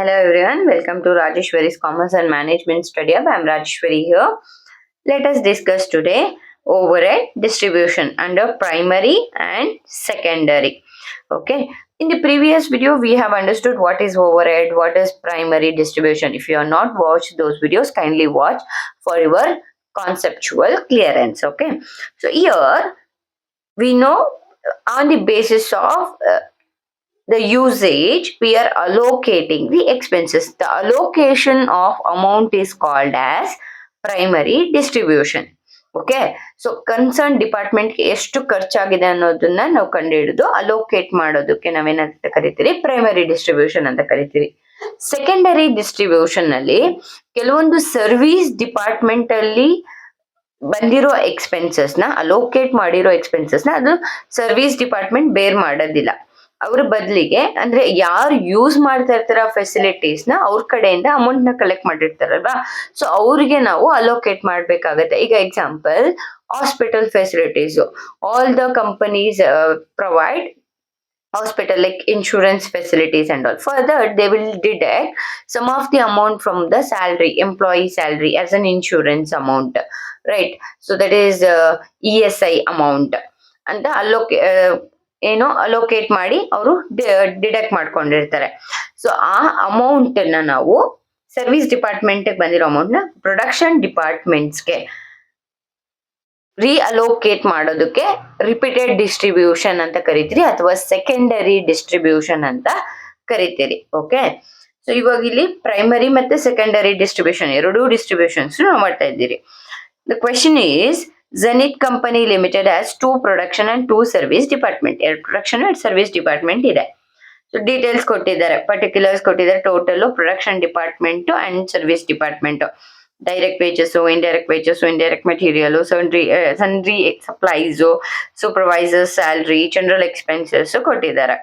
Hello everyone, welcome to Rajeshwari's Commerce and Management Study Hub. I am Rajeshwari here. Let us discuss today overhead distribution under primary and secondary. Okay. In the previous video, we have understood what is overhead, what is primary distribution. If you have not watched those videos, kindly watch for your conceptual clearance. Okay. So here we know on the basis of the usage, we are allocating the expenses. The allocation of amount is called as primary distribution. Okay, so concern ಡಿಪಾರ್ಟ್ಮೆಂಟ್ಗೆ ಎಷ್ಟು ಖರ್ಚಾಗಿದೆ ಅನ್ನೋದನ್ನ ನಾವು ಕಂಡುಹಿಡಿದು allocate ಮಾಡೋದಕ್ಕೆ ನಾವೇನಂತ ಕರಿತೀವಿ, primary distribution ಅಂತ ಕರಿತೀವಿ. ಸೆಕೆಂಡರಿ ಡಿಸ್ಟ್ರಿಬ್ಯೂಷನ್ ನಲ್ಲಿ ಕೆಲವೊಂದು ಸರ್ವಿಸ್ ಡಿಪಾರ್ಟ್ಮೆಂಟ್ ಅಲ್ಲಿ ಬಂದಿರೋ ಎಕ್ಸ್ಪೆನ್ಸಸ್ ನ, ಅಲೋಕೇಟ್ ಮಾಡಿರೋ ಎಕ್ಸ್ಪೆನ್ಸಸ್ ನ ಅದು ಸರ್ವಿಸ್ ಡಿಪಾರ್ಟ್ಮೆಂಟ್ ಬೇರ್ ಮಾಡೋದಿಲ್ಲ. ಅವ್ರ ಬದಲಿಗೆ ಅಂದ್ರೆ ಯಾರು ಯೂಸ್ ಮಾಡ್ತಾ ಇರ್ತಾರ ಫೆಸಿಲಿಟೀಸ್ ನ, ಅವ್ರ ಕಡೆಯಿಂದ ಅಮೌಂಟ್ ನ ಕಲೆಕ್ಟ್ ಮಾಡಿರ್ತಾರಲ್ವಾ, ಸೊ ಅವ್ರಿಗೆ ನಾವು ಅಲೋಕೇಟ್ ಮಾಡ್ಬೇಕಾಗತ್ತೆ. ಈಗ example, hospital facilities, all the companies provide hospital like insurance facilities and all. For that, they will deduct some of the amount from the salary, employee salary, as an insurance amount, right? So that is ESI amount ಅಂತ allocate ಮಾಡಿ ಅವರು deduct ಮಾಡ್ಕೊಂಡಿರ್ತಾರೆ. So ಆ amount ನ ನಾವು service department ಬಂದಿರೋ amount ನ production ಡಿಪಾರ್ಟ್ಮೆಂಟ್ಸ್ಗೆ ರೀಅಲೋಕೇಟ್ ಮಾಡೋದಕ್ಕೆ ರಿಪೀಟೆಡ್ ಡಿಸ್ಟ್ರಿಬ್ಯೂಷನ್ ಅಂತ ಕರಿತೀರಿ, ಅಥವಾ ಸೆಕೆಂಡರಿ ಡಿಸ್ಟ್ರಿಬ್ಯೂಷನ್ ಅಂತ ಕರಿತೀರಿ. ಓಕೆ, ಸೊ ಇವಾಗ ಇಲ್ಲಿ ಪ್ರೈಮರಿ ಮತ್ತೆ ಸೆಕೆಂಡರಿ ಡಿಸ್ಟ್ರಿಬ್ಯೂಷನ್, ಎರಡೂ ಡಿಸ್ಟ್ರಿಬ್ಯೂಷನ್ಸ್ ನಾವು ಮಾಡ್ತಾ ಇದ್ದೀರಿ. The question is, Zenith Company Limited has 2 production and 2 service department. Production and service department ಇದೆ. ಸೊ ಡೀಟೇಲ್ಸ್ ಕೊಟ್ಟಿದ್ದಾರೆ, ಪರ್ಟಿಕ್ಯುಲರ್ಸ್ ಕೊಟ್ಟಿದ್ದಾರೆ, total production department and service department, direct wages, indirect material, sundry supplies, supervisor salary, general expenses ಕೊಟ್ಟಿದ್ದಾರೆ.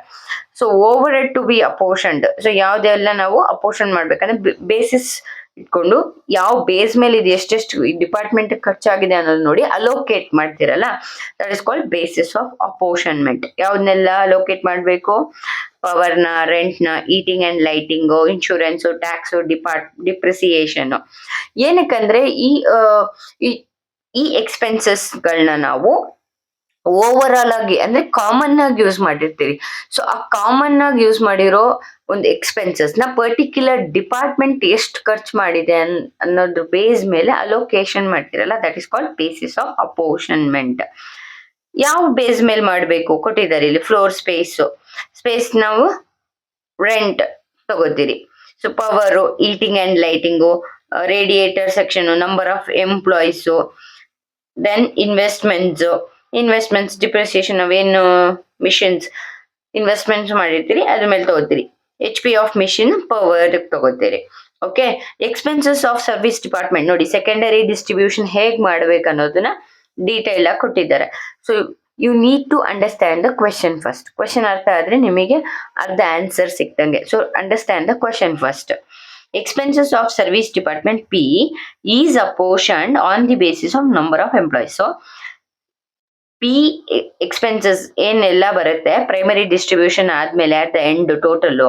So overhead to be apportioned. So ಯಾವ್ದೆಲ್ಲ ನಾವು apportion ಮಾಡ್ಬೇಕಂದ್ರೆ basis ಇಟ್ಕೊಂಡು, ಯಾವ base ಮೇಲೆ ಇದು ಎಷ್ಟೆಷ್ಟು ಡಿಪಾರ್ಟ್ಮೆಂಟ್ ಖರ್ಚಾಗಿದೆ ಅನ್ನೋದು ನೋಡಿ ಅಲೋಕೇಟ್ ಮಾಡ್ತಿರಲ್ಲ, that is called basis of apportionment. ಯಾವ್ದನ್ನೆಲ್ಲ ಅಲೋಕೇಟ್ ಮಾಡಬೇಕು? ಪವರ್ನ, ರೆಂಟ್ನ, heating and lighting, insurance, tax, depreciation. ಏನಕ್ಕಂದ್ರೆ ಈ ಎಕ್ಸ್ಪೆನ್ಸಸ್ಗಳನ್ನ ನಾವು ಓವರ್ ಆಲ್ ಆಗಿ ಅಂದ್ರೆ ಕಾಮನ್ ಆಗಿ ಯೂಸ್ ಮಾಡಿರ್ತೀವಿ. ಸೊ ಆ ಕಾಮನ್ ಆಗಿ ಯೂಸ್ ಮಾಡಿರೋ ಒಂದು ಎಕ್ಸ್ಪೆನ್ಸಸ್ ನ ಪರ್ಟಿಕ್ಯುಲರ್ ಡಿಪಾರ್ಟ್ಮೆಂಟ್ ಎಷ್ಟು ಖರ್ಚು ಮಾಡಿದೆ ಅನ್ನೋದ್ರ ಬೇಸ್ ಮೇಲೆ ಅಲೋಕೇಶನ್ ಮಾಡ್ತಿರಲ್ಲ, that is called basis of apportionment. ಯಾವ ಬೇಸ್ ಮೇಲೆ ಮಾಡಬೇಕು ಕೊಟ್ಟಿದ್ದಾರೆ ಇಲ್ಲಿ. ಫ್ಲೋರ್ ಸ್ಪೇಸ್ ನಾವು ರೆಂಟ್ ತಗೋತೀರಿ. So power, heating and lighting, radiator section, number of employees, then investments depreciation, ಅವೇನು ಮಿಷಿನ್ಸ್ ಇನ್ವೆಸ್ಟ್ಮೆಂಟ್ಸ್ ಮಾಡಿರ್ತೀರಿ ಅದ್ರ ಮೇಲೆ ತಗೋತೀರಿ. HP ಆಫ್ ಮಿಷಿನ್ ಪವರ್ ತಗೋತೀರಿ. Okay, expenses of service department ನೋಡಿ, ಸೆಕೆಂಡರಿ ಡಿಸ್ಟ್ರಿಬ್ಯೂಷನ್ ಹೇಗ್ ಮಾಡ್ಬೇಕು ಅನ್ನೋದನ್ನ ಡೀಟೇಲ್ ಆಗಿ ಕೊಟ್ಟಿದ್ದಾರೆ. So you need to understand the question first. Question ಅರ್ಥ ಆದ್ರೆ ನಿಮಗೆ ಅರ್ಧ ಆನ್ಸರ್ ಸಿಕ್ತಂಗೆ. So understand the question first. Expenses of service department P is apportioned on the basis of number of employees. So P expenses ಏನೆಲ್ಲ ಬರುತ್ತೆ primary distribution ಆದ್ಮೇಲೆ at the end total,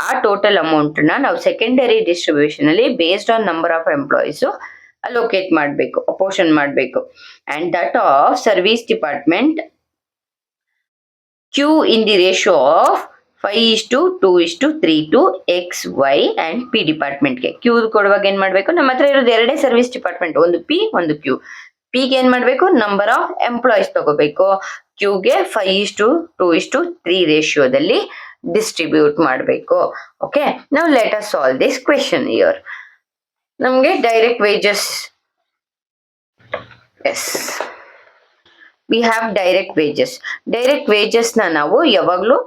ಆ total amount ನ ನಾವು secondary distribution ಅಲ್ಲಿ based on number of employees allocate ಮಾಡಬೇಕು, ಅಪೋರ್ಷನ್ ಮಾಡಬೇಕು. And that of service department Q in the ratio of 5:2:3 to XY and P ಡಿಪಾರ್ಟ್ಮೆಂಟ್ಗೆ. Q ಕೊಡುವಾಗ ಏನ್ ಮಾಡ್ಬೇಕು, ನಮ್ಮ ಹತ್ರ ಇರೋದು ಎರಡೇ ಸರ್ವಿಸ್ ಡಿಪಾರ್ಟ್ಮೆಂಟ್, ಒಂದು P ಒಂದು Q. ಪಿಗೆ ಏನ್ ಮಾಡ್ಬೇಕು, ನಂಬರ್ ಆಫ್ ಎಂಪ್ಲಾಯೀಸ್ ತಗೋಬೇಕು. ಕ್ಯೂಗೆ 5:2:3 ರೇಷಿಯೋದಲ್ಲಿ ಡಿಸ್ಟ್ರಿಬ್ಯೂಟ್ ಮಾಡಬೇಕು. ಓಕೆ, ನಾವು let us solve this question here. ನಮ್ಗೆ direct wages, as we have direct wages ನ ನಾವು ಯಾವಾಗ್ಲೂ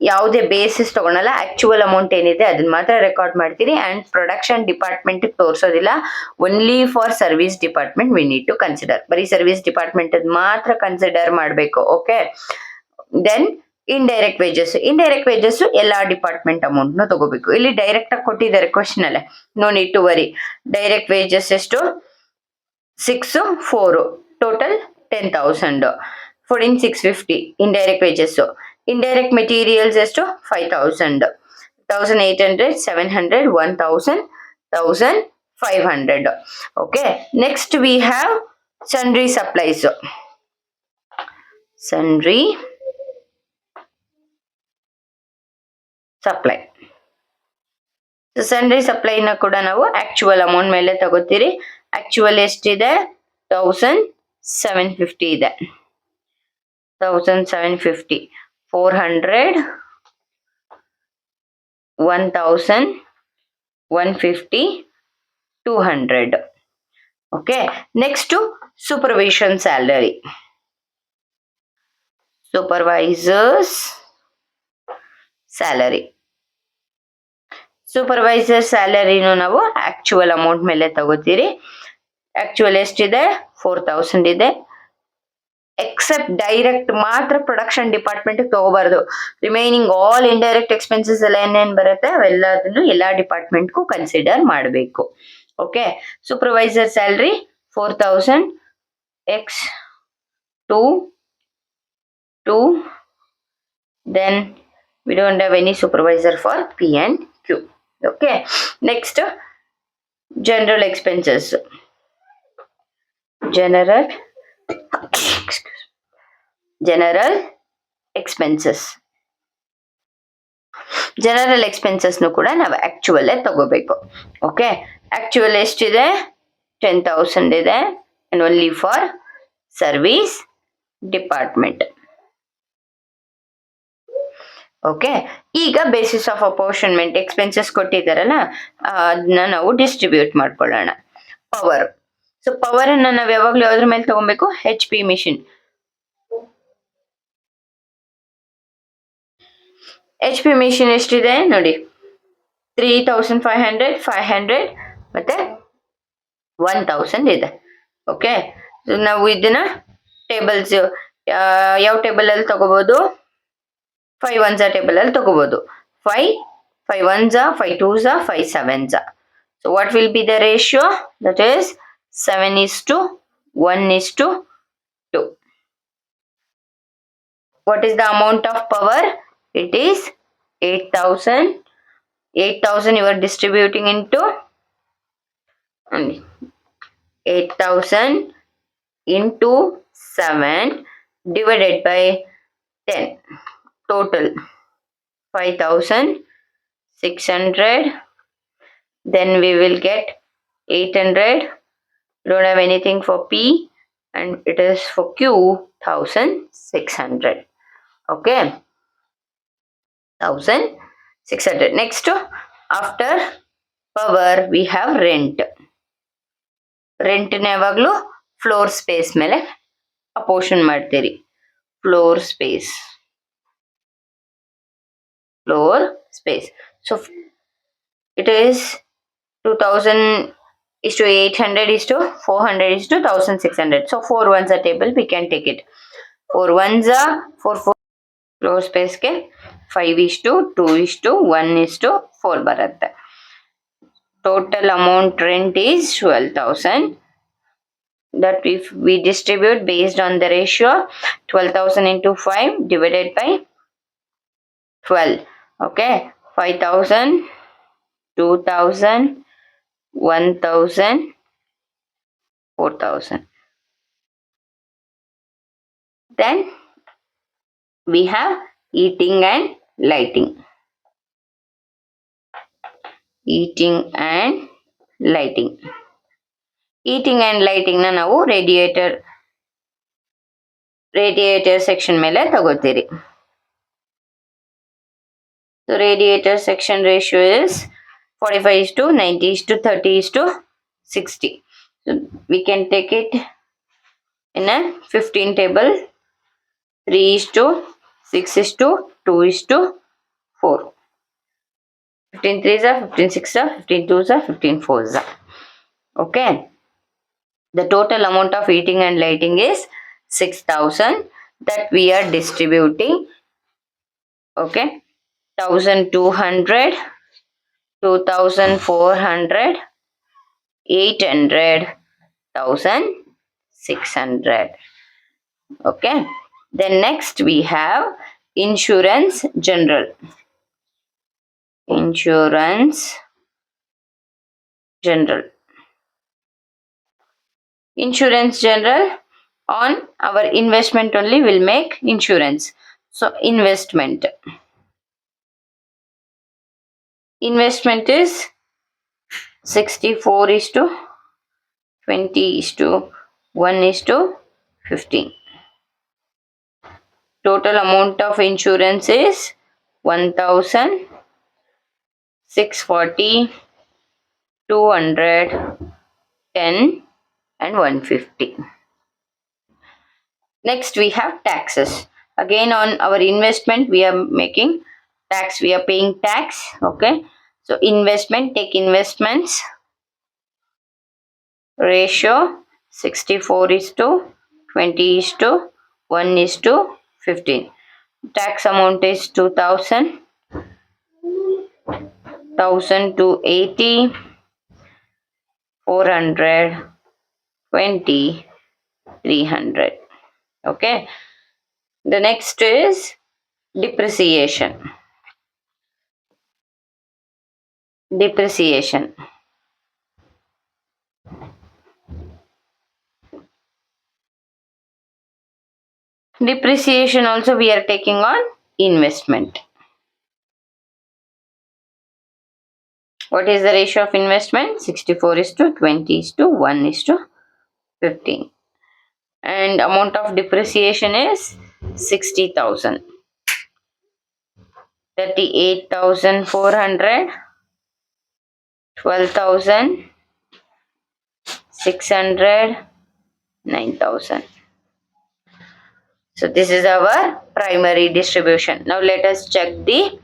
ಯಾವುದೇ ಬೇಸಿಸ್ ತಗೊಳಲ್ಲ, ಆಕ್ಚುಯಲ್ ಅಮೌಂಟ್ ಏನಿದೆ ಅದನ್ನ ಮಾತ್ರ ರೆಕಾರ್ಡ್ ಮಾಡ್ತೀರಿ. ಅಂಡ್ ಪ್ರೊಡಕ್ಷನ್ ಡಿಪಾರ್ಟ್ಮೆಂಟ್ ತೋರಿಸೋದಿಲ್ಲ, only for service department we need to consider. ಬರೀ ಸರ್ವಿಸ್ ಡಿಪಾರ್ಟ್ಮೆಂಟ್ ಮಾತ್ರ ಕನ್ಸಿಡರ್ ಮಾಡಬೇಕು. ಓಕೆ, ದೆನ್ ಇಂಡೈರೆಕ್ಟ್ ವೇಜಸ್ ಎಲ್ಲಾ ಡಿಪಾರ್ಟ್ಮೆಂಟ್ ಅಮೌಂಟ್ ನ ತಗೋಬೇಕು. ಇಲ್ಲಿ ಡೈರೆಕ್ಟ್ ಆಗಿ ಕೊಟ್ಟಿದ್ದಾರೆ ಕ್ವಶನ್ ಅಲ್ಲೇ, no need to worry. Direct wages ಎಷ್ಟು? 6, 4, total 10,000. 14,650 indirect wages. Indirect materials ಎಷ್ಟು? 5,000. 1800, 700, 1000, 1500. Okay, next we have sundry supplies. Sundry supply. So sundry supply ನ ಕೂಡ ನಾವು ಆಕ್ಚುಯಲ್ ಅಮೌಂಟ್ ಮೇಲೆ ತಗೋತೀರಿ. ಆಕ್ಚುಯಲ್ ಎಷ್ಟಿದೆ? 1750 ಇದೆ. 1750, 400, 1000, 150, 200. Okay, next to supervision salary. Supervisor's salary. Supervisor ಸ್ಯಾಲರಿನೂ ನಾವು ಆಕ್ಚುಯಲ್ ಅಮೌಂಟ್ ಮೇಲೆ ತಗೋತೀರಿ. ಆಕ್ಚುಯಲ್ ಎಷ್ಟಿದೆ? 4000 ಇದೆ. ಎಕ್ಸೆಪ್ಟ್ ಡೈರೆಕ್ಟ್ ಮಾತ್ರ ಪ್ರೊಡಕ್ಷನ್ ಡಿಪಾರ್ಟ್ಮೆಂಟ್ ತಗೋಬಾರ್ದು. ರಿಮೈನಿಂಗ್ ಆಲ್ ಇಂಡೈರೆಕ್ಟ್ ಎಕ್ಸ್ಪೆನ್ಸಸ್ ಎಲ್ಲ ಏನೇನ್ ಬರುತ್ತೆ ಅವೆಲ್ಲದನ್ನು ಎಲ್ಲಾ ಡಿಪಾರ್ಟ್ಮೆಂಟ್ಗೂ ಕನ್ಸಿಡರ್ ಮಾಡಬೇಕು. Okay, supervisor salary 4000 x 2, then we don't have any supervisor for P and Q. Okay, next general expenses. General expenses. General expenses ಕೂಡ ನಾವು ಆಕ್ಚುಯಲ್ ತಗೋಬೇಕು. ಓಕೆ, ಆಕ್ಚುಯಲ್ ಎಷ್ಟಿದೆ? 10,000 ಇದೆ, and only for service department. Okay, ಈಗ basis of apportionment expenses ಕೊಟ್ಟಿದ್ದಾರಲ್ಲ ಅದನ್ನ ನಾವು distribute ಮಾಡ್ಕೊಳ್ಳೋಣ. Power. So power ಅನ್ನ ನಾವು ಯಾವಾಗ್ಲೂ ಯಾವ್ದ್ರ ಮೇಲೆ ತಗೊಬೇಕು? HP machine. HP ಮಿಷಿನ್ ಎಷ್ಟಿದೆ ನೋಡಿ? 3500, 500 ಮತ್ತೆ 1000 ಇದೆ. ಓಕೆ, ನಾವು ಇದನ್ನ ಟೇಬಲ್ಸ್ ಯಾವ ಟೇಬಲ್ ಅಲ್ಲಿ ತಗೋಬಹುದು? 5 ones ಟೇಬಲ್ ಅಲ್ಲಿ ತಗೋಬಹುದು. 5 ones, 5 twos, 5 sevens. So what will be the ratio? That is 7:1:2. What is the amount of power? It is 8,000. 8,000 you are distributing into 8,000 into 7 divided by 10. Total 5,600. Then we will get 800. Don't have anything for P, and it is for Q 1,600. Okay, 1,600. Next, after power we have rent. Rent ನ ಯಾವಾಗಲೂ floor space ಮೇಲೆ apportion ಮಾಡ್ತೀರಿ. Floor space. So it is 2,000:800:400:1,600. So 4 ones a table we can take it. 4 ones 4 floor space ke 5:2:1:4 ಬರುತ್ತೆ. Total amount rent is 12,000. That if we distribute based on the ratio 12,000 into 5 divided by 12. Okay, 5,000, 2,000, 1,000, 4,000. Then we have heating and lighting. Heating and lighting ನ ನಾವು radiator section ಮೇಲೆ ತಗೋತೀರಿ. So radiator section ratio is 45:90:30:60. So we can take it in a 15 table. 3:6:2:4. 15 threes are 15 sixes are 15 twos are 15 fours are. Okay, the total amount of heating and lighting is 6,000 that we are distributing. Okay, 1,200, 2,400, 800, 1,600. Okay, then next we have insurance general. Insurance general. Insurance general, on our investment only will make insurance. So investment is 64 is to 20 is to 1 is to 15. Total amount of insurance is 1,640, 200, 10 and 150. Next we have taxes. Again on our investment we are making tax, we are paying tax. Okay, so investment, take investments ratio 64 is to 20 is to 1 is to 15. Tax amount is 2000, 1280, 400, 20, 300. Okay, the next is depreciation. Depreciation also we are taking on investment. What is the ratio of investment? 64 is to 20 is to 1 is to 15. And amount of depreciation is 60,000. 38,400, 12,000, 600, 9,000. So this is our primary distribution. Now let us check the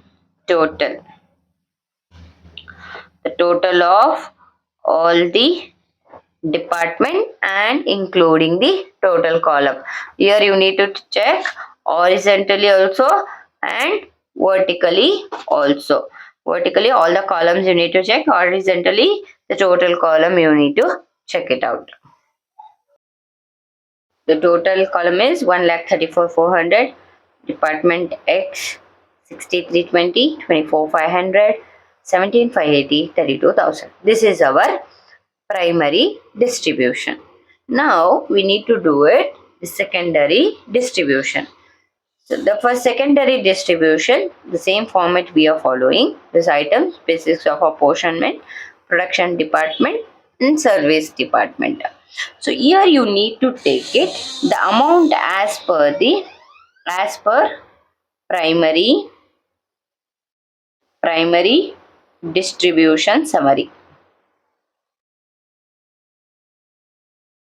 total. The total of all the department and including the total column. Here you need to check horizontally also and vertically also. Vertically all the columns you need to check, horizontally the total column you need to check it out. The total column is 1,34,400, department X 6320, 24,500, 17,580, 32,000. This is our primary distribution. Now we need to do it the secondary distribution. So the first secondary distribution, the same format we are following. This item, basics of apportionment, production department and service department. So here you need to take it the amount as per primary distribution summary.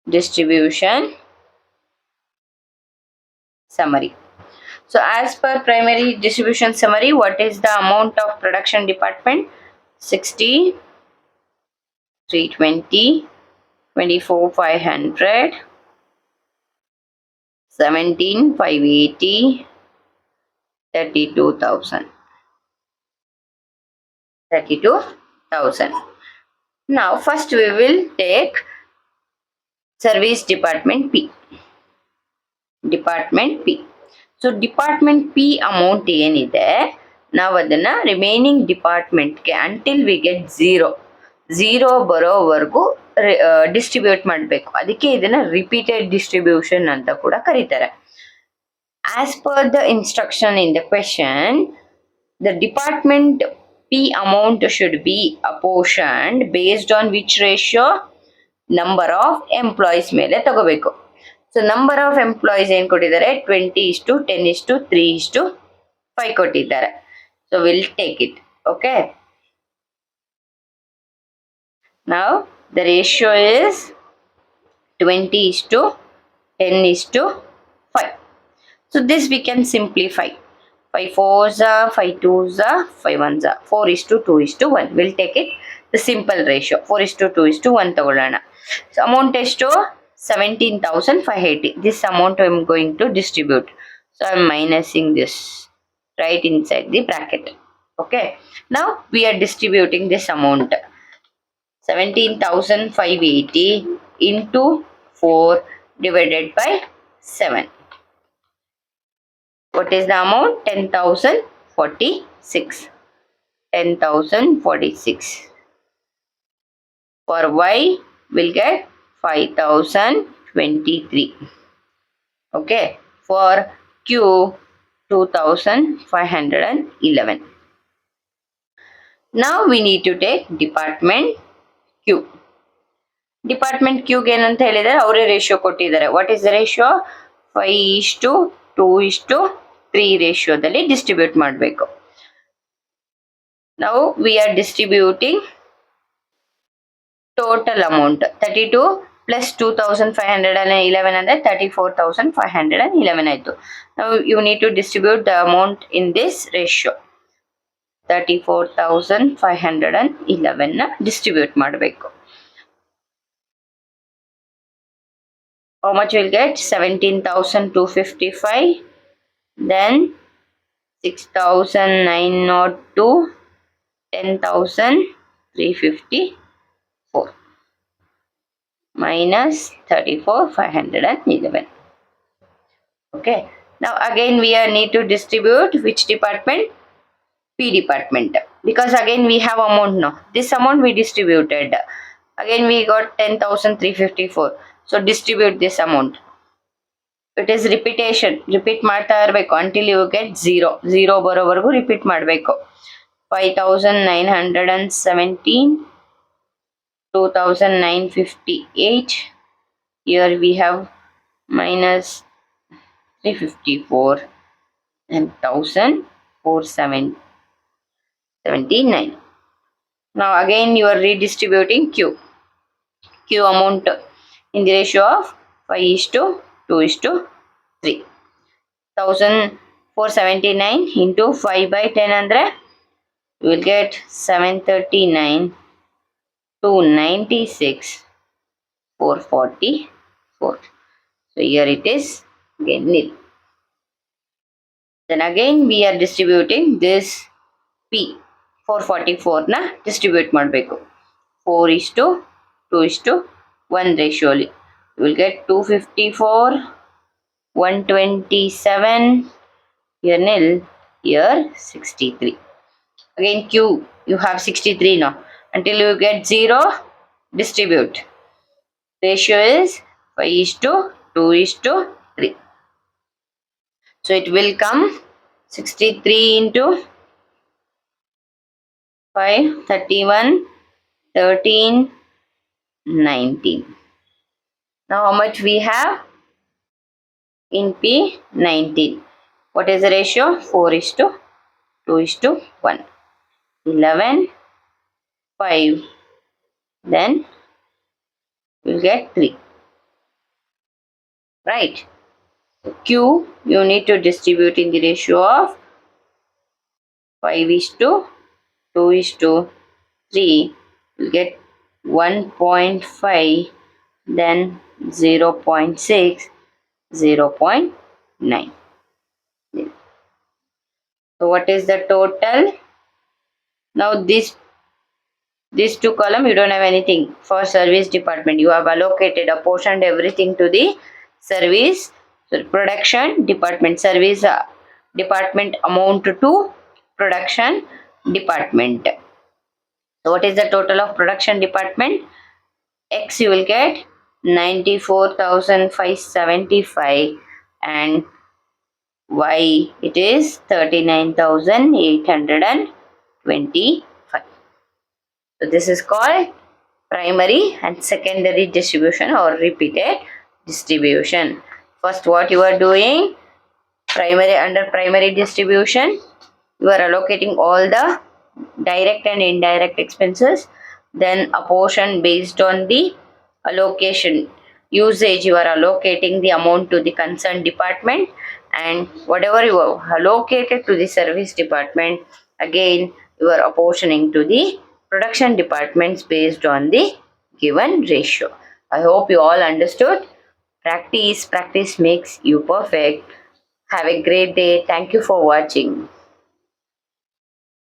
Distribution summary. So as per primary distribution summary, what is the amount of production department? 60, 320, 24,500, 17,580, 32,000. 32,000. Now first we will take service department P. Department P. So department P amount ಏನಿದೆ ನಾವು ಅದನ್ನ remaining ಡಿಪಾರ್ಟ್ಮೆಂಟ್ಗೆ until we get zero ಬರೋವರೆಗೂ distribute ಮಾಡಬೇಕು. ಅದಕ್ಕೆ ಇದನ್ನ repeated distribution ಅಂತ ಕೂಡ ಕರೀತಾರೆ. As per the instruction in the question, the department P amount should be apportioned based on which ratio? Number of employees ಮೇಲೆ ತಗೋಬೇಕು. ಸೊ ನಂಬರ್ ಆಫ್ ಎಂಪ್ಲಾಯೀಸ್ ಏನು ಕೊಟ್ಟಿದ್ದಾರೆ? 20:10:3:5 ಕೊಟ್ಟಿದ್ದಾರೆ. So will take it. Okay, now the ratio is 20:10:5. So this we can simplify. 5 4s are 5 2s are 5 1s are 4:2:1. We'll take it the simple ratio. 4:2:1 ತಗೊಳ್ಳೋಣ. So amount ಎಷ್ಟು? 17,580. This amount I am going to distribute. So I am minusing this right inside the bracket. Okay, now we are distributing this amount. 17,580 into 4 divided by 7. What is the amount? 10,046. 10,046. For Y, we'll get 5,023. Okay. For Q, 2,511. Now we need to take department Q. Department ಕ್ಯೂಗೆ ಏನಂತ ಹೇಳಿದರೆ ಅವರೇ ratio ಕೊಟ್ಟಿದ್ದಾರೆ. What is the ratio? 5:2:3 ರೇಷಿಯೋದಲ್ಲಿ distribute ಮಾಡಬೇಕು. ನಾವು we are distributing total amount 32 plus 2,511 ಅಂದರೆ 34,511 ಆಯಿತು. ನಾವು you need to distribute the amount in this ratio. 34,511 distribute ಮಾಡಬೇಕು. How much we'll get? 17,255, then 6,902, 10,354 minus 34,511. Okay. Now again we need to distribute which department? P department, because again we have amount now. This amount we distributed. Again we got 10,354. So distribute this amount. It is repetition. Repeat ಮಾಡ್ತಾ ಇರಬೇಕು until you get 0. 0 ಬರೋವರೆಗೂ repeat ಮಾಡಬೇಕು. 5,917, 2,958. Here we have minus 354 and 1,479. Now again you are redistributing Q. Q amount in the ratio of 5:2:3. 1,479 into 5/10 andre you will get 739, 296, 444. So here it is again nil. Then again we are distributing this P. 444 na distribute ಮಾಡಬೇಕು. 4:2:1 ratio ಅಲ್ಲಿ you will get 254, 127, here nil, here 63. Again Q, you have 63 now. Until you get 0, distribute. Ratio is 5:2:3. So it will come 63 into 5, 31, 13, 19. Now how much we have in P? 19. What is the ratio? 4:2:1. 11, 5. Then we'll get 3. Right. Q you need to distribute in the ratio of 5:2:3. We'll get 1.5, then 0.6, 0.9. So what is the total? Now these two column you don't have anything. For service department you have allocated, apportioned everything to the service. So production department, service department amount to production department. So what is the total of production department? X you will get 94,575 and Y it is 39,825. So this is called primary and secondary distribution or repeated distribution. First what you are doing? Under primary distribution you are allocating all the direct and indirect expenses. Then a portion based on the allocation usage you are allocating the amount to the concerned department, and whatever you have allocated to the service department again you are apportioning to the production departments based on the given ratio. I hope you all understood. Practice makes you perfect. Have a great day. Thank you for watching.